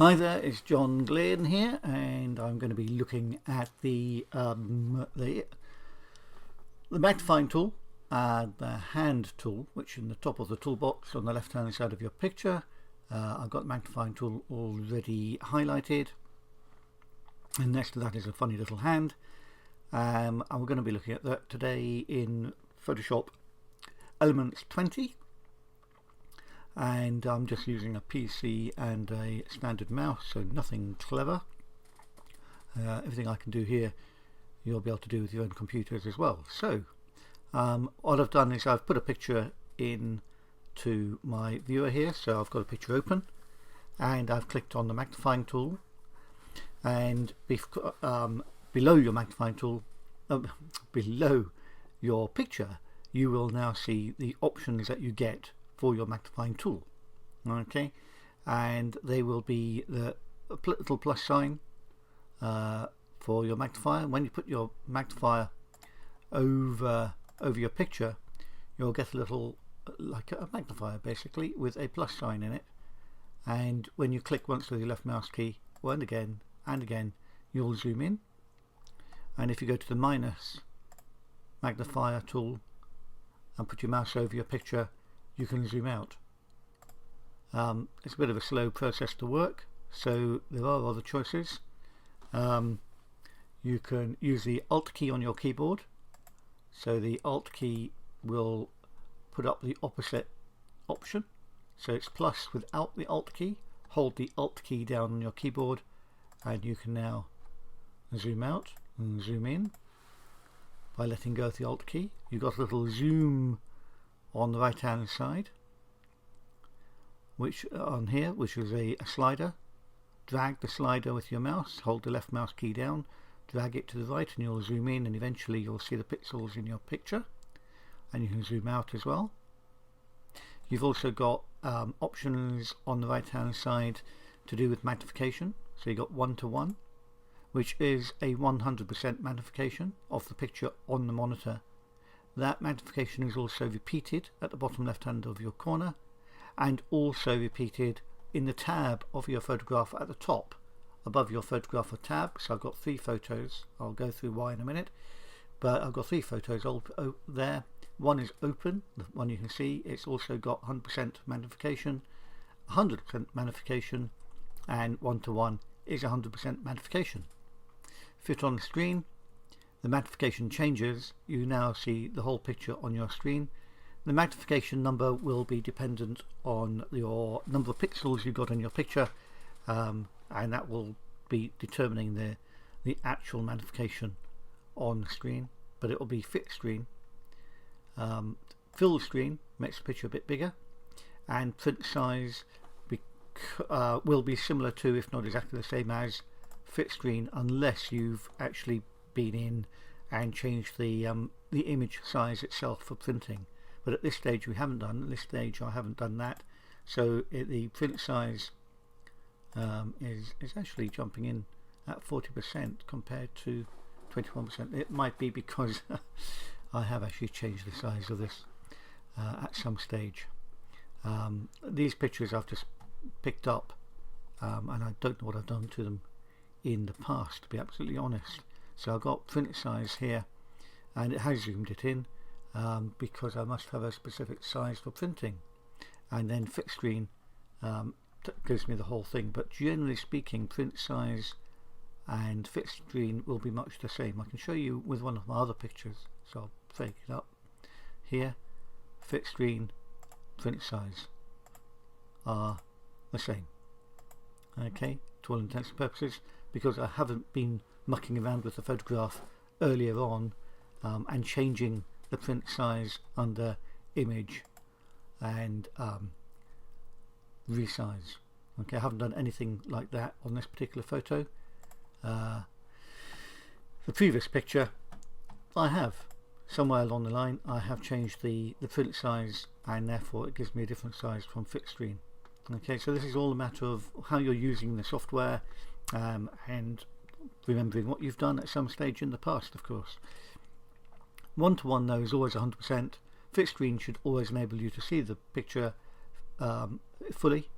Hi there, it's John Glenn here, and I'm going to be looking at the magnifying tool, the hand tool, which in the top of the toolbox on the left hand side of your picture. I've got the magnifying tool already highlighted, and next to that is a funny little hand. And we're going to be looking at that today in Photoshop Elements 20. And I'm just using a PC and a standard mouse, so nothing clever. Everything I can do here you'll be able to do with your own computers as well. So what I've done is I've put a picture into my viewer here, so I've got a picture open and I've clicked on the magnifying tool, and below your magnifying tool, below your picture, you will now see the options that you get for your magnifying tool. Okay, and they will be the little plus sign for your magnifier. When you put your magnifier over your picture, you'll get a little like a magnifier basically with a plus sign in it, and when you click once with your left mouse key and again, you'll zoom in. And if you go to the minus magnifier tool and put your mouse over your picture, you can zoom out. It's a bit of a slow process to work, so there are other choices. You can use the Alt key on your keyboard, so the Alt key will put up the opposite option, so it's plus without the Alt key. Hold the Alt key down on your keyboard and you can now zoom out and zoom in by letting go of the Alt key. You've got a little zoom on the right hand side, which is a slider. Drag the slider with your mouse, hold the left mouse key down, drag it to the right, and you'll zoom in, and eventually you'll see the pixels in your picture, and you can zoom out as well. You've also got options on the right hand side to do with magnification. So you've got 1:1, which is a 100% magnification of the picture on the monitor. That magnification is also repeated at the bottom left hand of your corner, and also repeated in the tab of your photograph at the top above your photographer tab. So I've got 3 photos. I'll go through why in a minute, but I've got 3 photos there. One is open, the one you can see. It's also got 100% magnification, 100% magnification, and 1:1 is 100% magnification. Fit on the screen, the magnification changes. You now see the whole picture on your screen. The magnification number will be dependent on your number of pixels you've got on your picture, and that will be determining the actual magnification on the screen, but it will be fit screen. Fill screen makes the picture a bit bigger, and print size will be similar to, if not exactly the same as, fit screen, unless you've actually been in and changed the image size itself for printing. But at this stage we haven't done. At this stage I haven't done that. So the print size is actually jumping in at 40% compared to 21%. It might be because I have actually changed the size of this at some stage. These pictures I've just picked up, and I don't know what I've done to them in the past, to be absolutely honest. So I've got print size here, and it has zoomed it in because I must have a specific size for printing, and then fit screen gives me the whole thing. But generally speaking, print size and fit screen will be much the same. I can show you with one of my other pictures, so I'll break it up here. Fit screen, print size are the same, okay, to all intents and purposes, because I haven't been mucking around with the photograph earlier on and changing the print size under image and resize. Okay, I haven't done anything like that on this particular photo. The previous picture I have. Somewhere along the line I have changed the print size, and therefore it gives me a different size from fit screen. Okay, so this is all a matter of how you're using the software and remembering what you've done at some stage in the past, of course. 1:1 though is always 100%. Fit screen should always enable you to see the picture fully.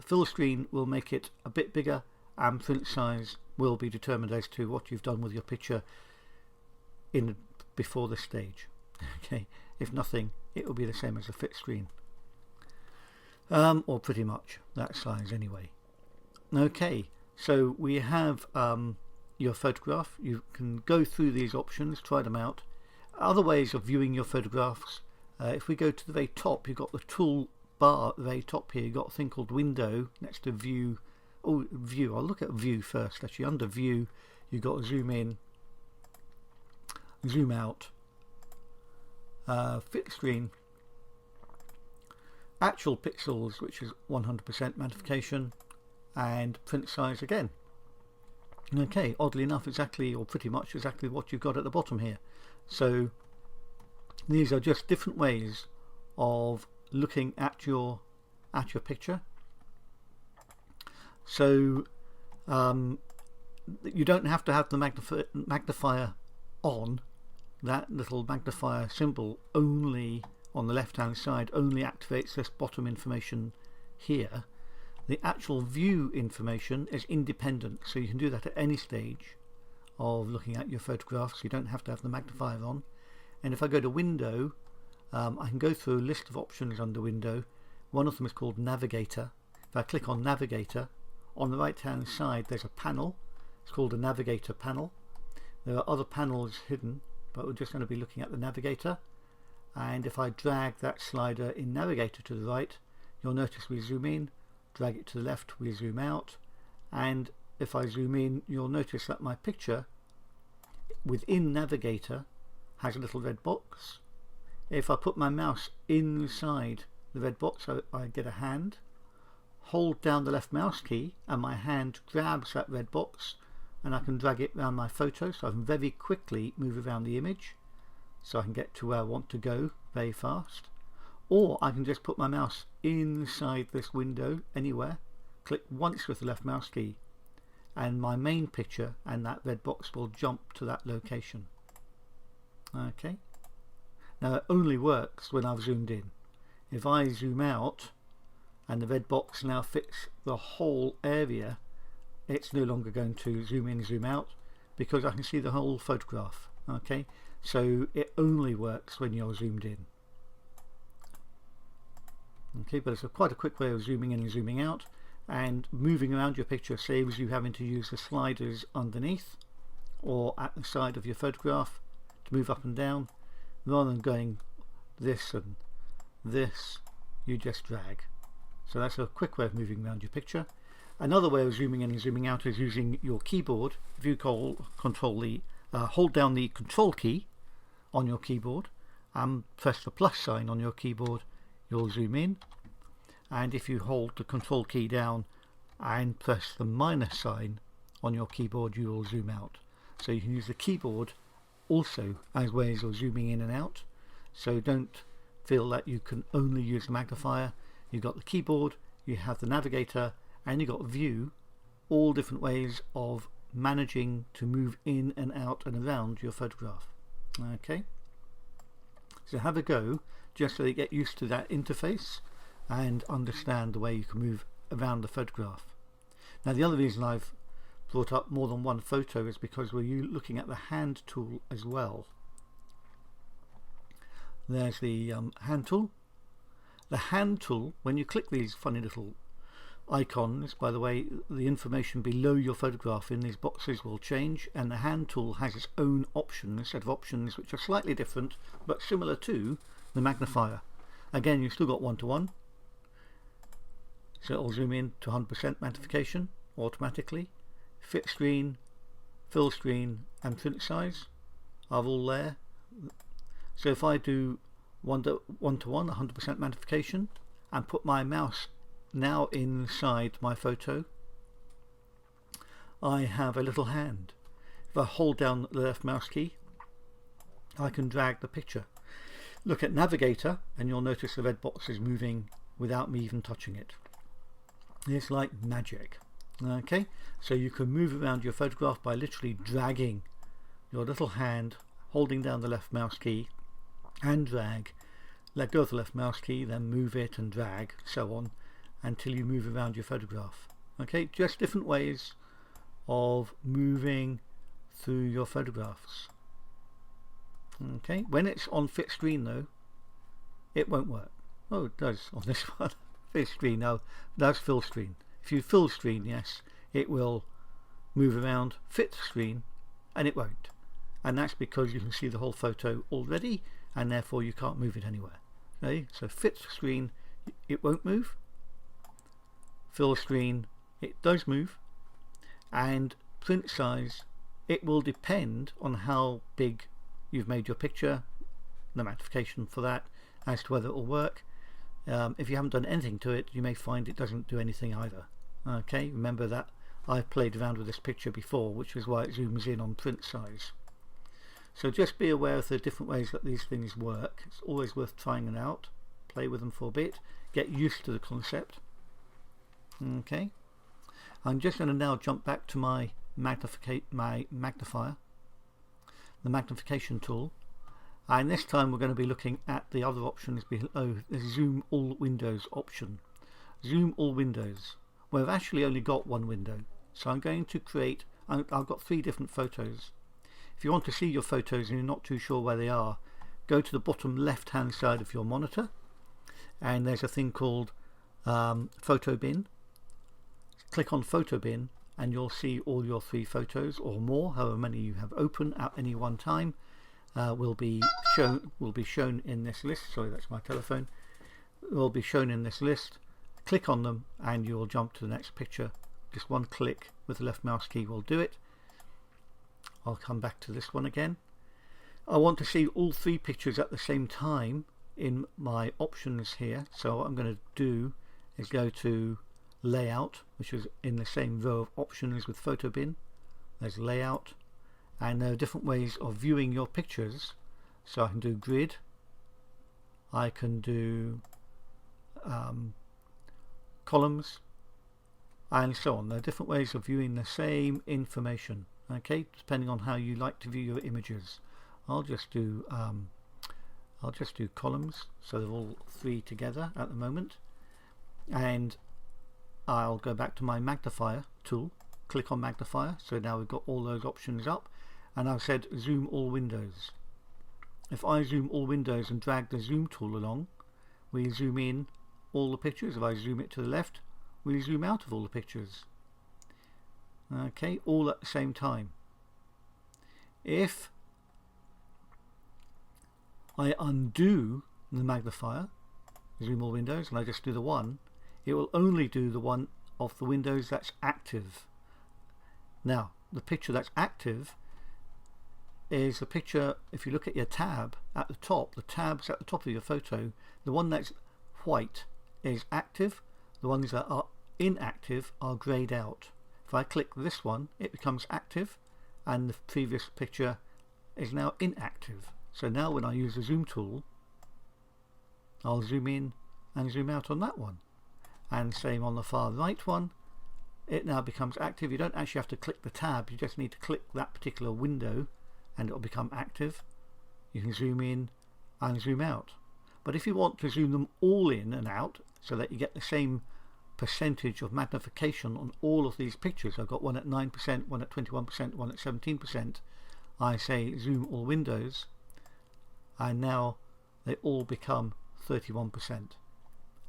fill screen will make it a bit bigger, and print size will be determined as to what you've done with your picture before the stage. Okay, if nothing, it will be the same as a fit screen, or pretty much that size anyway. Okay, so we have your photograph. You can go through these options, try them out. Other ways of viewing your photographs, if we go to the very top, you've got the tool bar at the very top here. You've got a thing called window next to view. Oh, view. I'll look at view first. Actually, under view, you've got zoom in, zoom out, fit screen, actual pixels, which is 100% magnification, and print size again. Okay, oddly enough, exactly or pretty much exactly what you've got at the bottom here. So these are just different ways of looking at your picture. So you don't have to have the magnifier on. That little magnifier symbol only on the left hand side only activates this bottom information here. The actual view information is independent, so you can do that at any stage of looking at your photographs. You don't have to have the magnifier on. And if I go to window, I can go through a list of options under window. One of them is called Navigator. If I click on Navigator, on the right hand side there's a panel. It's called a Navigator panel. There are other panels hidden, but we're just going to be looking at the Navigator. And if I drag that slider in Navigator to the right, you'll notice we zoom in, drag it to the left, we zoom out, and if I zoom in, you'll notice that my picture within Navigator has a little red box. If I put my mouse inside the red box, I get a hand, hold down the left mouse key, and my hand grabs that red box, and I can drag it around my photo, so I can very quickly move around the image, so I can get to where I want to go very fast. Or I can just put my mouse inside this window anywhere, click once with the left mouse key, and my main picture and that red box will jump to that location. Okay, now it only works when I've zoomed in. If I zoom out and the red box now fits the whole area, it's no longer going to zoom in, zoom out, because I can see the whole photograph. Okay, so it only works when you're zoomed in. Okay, but it's quite a quick way of zooming in and zooming out, and moving around your picture saves you having to use the sliders underneath or at the side of your photograph to move up and down. Rather than going this and this, you just drag. So that's a quick way of moving around your picture. Another way of zooming in and zooming out is using your keyboard. If you hold down the control key on your keyboard and press the plus sign on your keyboard, you'll zoom in, and if you hold the control key down and press the minus sign on your keyboard, you will zoom out. So you can use the keyboard also as ways of zooming in and out, so don't feel that you can only use the magnifier. You've got the keyboard, you have the Navigator, and you've got view, all different ways of managing to move in and out and around your photograph. Okay, so have a go just so you get used to that interface and understand the way you can move around the photograph. Now the other reason I've brought up more than one photo is because we're looking at the hand tool as well. There's the hand tool. The hand tool, when you click these funny little icons, by the way, the information below your photograph in these boxes will change, and the hand tool has its own options, set of options which are slightly different but similar to the magnifier. Again, you've still got one-to-one, so it'll zoom in to 100% magnification automatically. Fit screen, fill screen, and print size are all there. So if I do one-to-one 100% magnification and put my mouse now inside my photo, I have a little hand. If I hold down the left mouse key, I can drag the picture. Look at Navigator and you'll notice the red box is moving without me even touching it. It's like magic. Okay, so you can move around your photograph by literally dragging your little hand, holding down the left mouse key and drag, let go of the left mouse key, then move it and drag, so on, until you move around your photograph. Okay, just different ways of moving through your photographs. Okay, when it's on fit screen though, it won't work. Oh, it does on this one. Fit screen, no, that's full screen. If you full screen, yes, it will move around. Fit screen, and it won't. And that's because you can see the whole photo already, and therefore you can't move it anywhere. Okay, so fit screen, it won't move. Fill screen, it does move. And print size, it will depend on how big you've made your picture, the magnification for that, as to whether it will work. If you haven't done anything to it, you may find it doesn't do anything either. Okay, remember that I've played around with this picture before, which is why it zooms in on print size. So just be aware of the different ways that these things work. It's always worth trying it out. Play with them for a bit. Get used to the concept. Okay, I'm just going to now jump back to my magnifier, the magnification tool, and this time we're going to be looking at the other options below, the zoom all windows option. Zoom all windows. Well, I've actually only got one window, so I'm going to create, I've got 3 different photos. If you want to see your photos and you're not too sure where they are, go to the bottom left hand side of your monitor, and there's a thing called photo bin. Click on photo bin and you'll see all your 3 photos or more, however many you have open at any one time, will be shown in this list. Sorry, that's my telephone. Will be shown in this list. Click on them and you'll jump to the next picture. Just one click with the left mouse key will do it. I'll come back to this one again. I want to see all 3 pictures at the same time in my options here, so what I'm going to do is go to layout, which is in the same row of options with photo bin. There's layout, and there are different ways of viewing your pictures. So I can do grid, I can do columns, and so on. There are different ways of viewing the same information, okay, depending on how you like to view your images. I'll just do columns, so they're all 3 together at the moment, and I'll go back to my magnifier tool, click on magnifier, so now we've got all those options up, and I've said zoom all windows. If I zoom all windows and drag the zoom tool along, we zoom in all the pictures. If I zoom it to the left, we zoom out of all the pictures. Okay, all at the same time. If I undo the magnifier, zoom all windows, and I just do the one, it will only do the one of the windows that's active. Now, the picture that's active is a picture, if you look at your tab at the top, the tabs at the top of your photo, the one that's white is active, the ones that are inactive are greyed out. If I click this one, it becomes active, and the previous picture is now inactive. So now when I use the zoom tool, I'll zoom in and zoom out on that one. And same on the far right one, it now becomes active. You don't actually have to click the tab, you just need to click that particular window and it will become active. You can zoom in and zoom out. But if you want to zoom them all in and out so that you get the same percentage of magnification on all of these pictures, I've got one at 9%, one at 21%, one at 17%, I say zoom all windows, and now they all become 31%.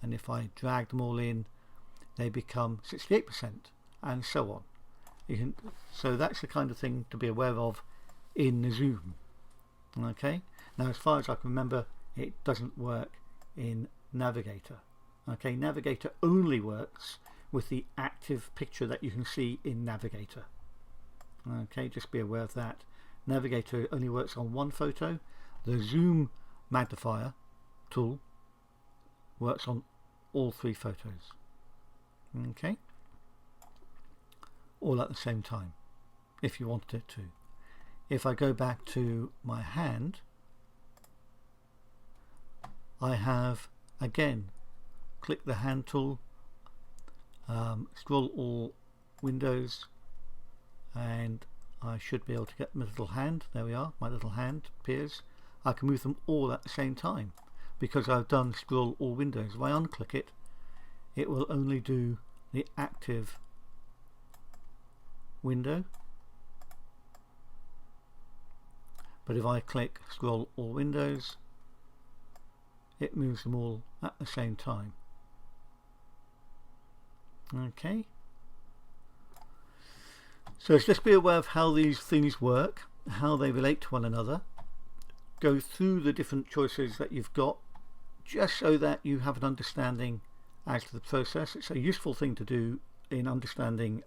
And if I drag them all in, they become 68%, and so on. So that's the kind of thing to be aware of in the zoom. Okay, now as far as I can remember, it doesn't work in Navigator. Okay, Navigator only works with the active picture that you can see in Navigator. Okay, just be aware of that. Navigator only works on one photo. The zoom magnifier tool works on all 3 photos. Okay, all at the same time if you wanted it to. If I go back to my hand, I have again click the hand tool, scroll all windows, and I should be able to get my little hand. There we are, my little hand appears. I can move them all at the same time because I've done scroll all windows. If I unclick it, it will only do the active window. But if I click scroll all windows, it moves them all at the same time. Okay. So just be aware of how these things work, how they relate to one another. Go through the different choices that you've got, just so that you have an understanding as to the process. It's a useful thing to do in understanding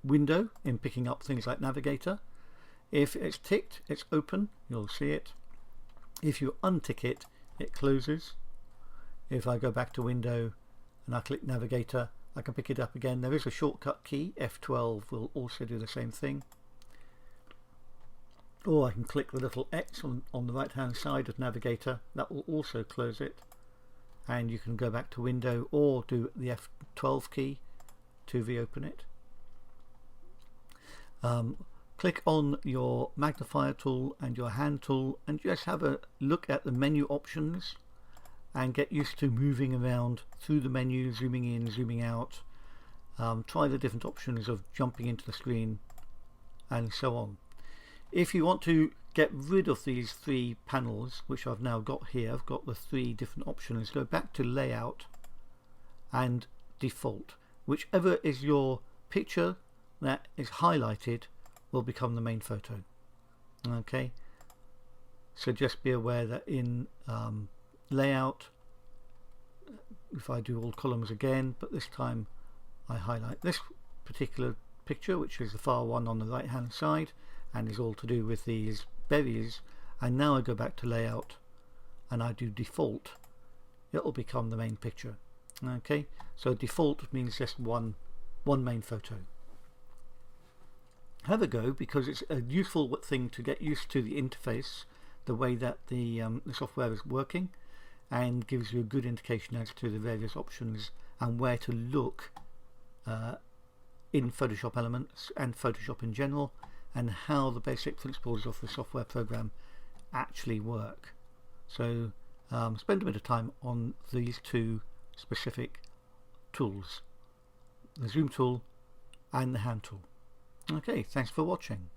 window, in picking up things like Navigator. If it's ticked, it's open, you'll see it. If you untick it, it closes. If I go back to window and I click Navigator, I can pick it up again. There is a shortcut key, F12 will also do the same thing. Or I can click the little X on the right hand side of Navigator, that will also close it. And you can go back to window or do the F12 key to reopen it. Click on your magnifier tool and your hand tool and just have a look at the menu options and get used to moving around through the menu, zooming in, zooming out. Try the different options of jumping into the screen and so on. If you want to get rid of these three panels, which I've now got here, I've got the three different options, go back to layout and default. Whichever is your picture that is highlighted will become the main photo. Okay, so just be aware that in layout, if I do all columns again, but this time I highlight this particular picture, which is the far one on the right hand side and is all to do with these berries, and now I go back to layout and I do default, it will become the main picture. Okay, so default means just one main photo. Have a go, because it's a useful thing to get used to the interface, the way that the software is working, and gives you a good indication as to the various options and where to look in Photoshop Elements and Photoshop in general, and how the basic principles of the software program actually work. So spend a bit of time on these two specific tools, the zoom tool and the hand tool. Okay, thanks for watching.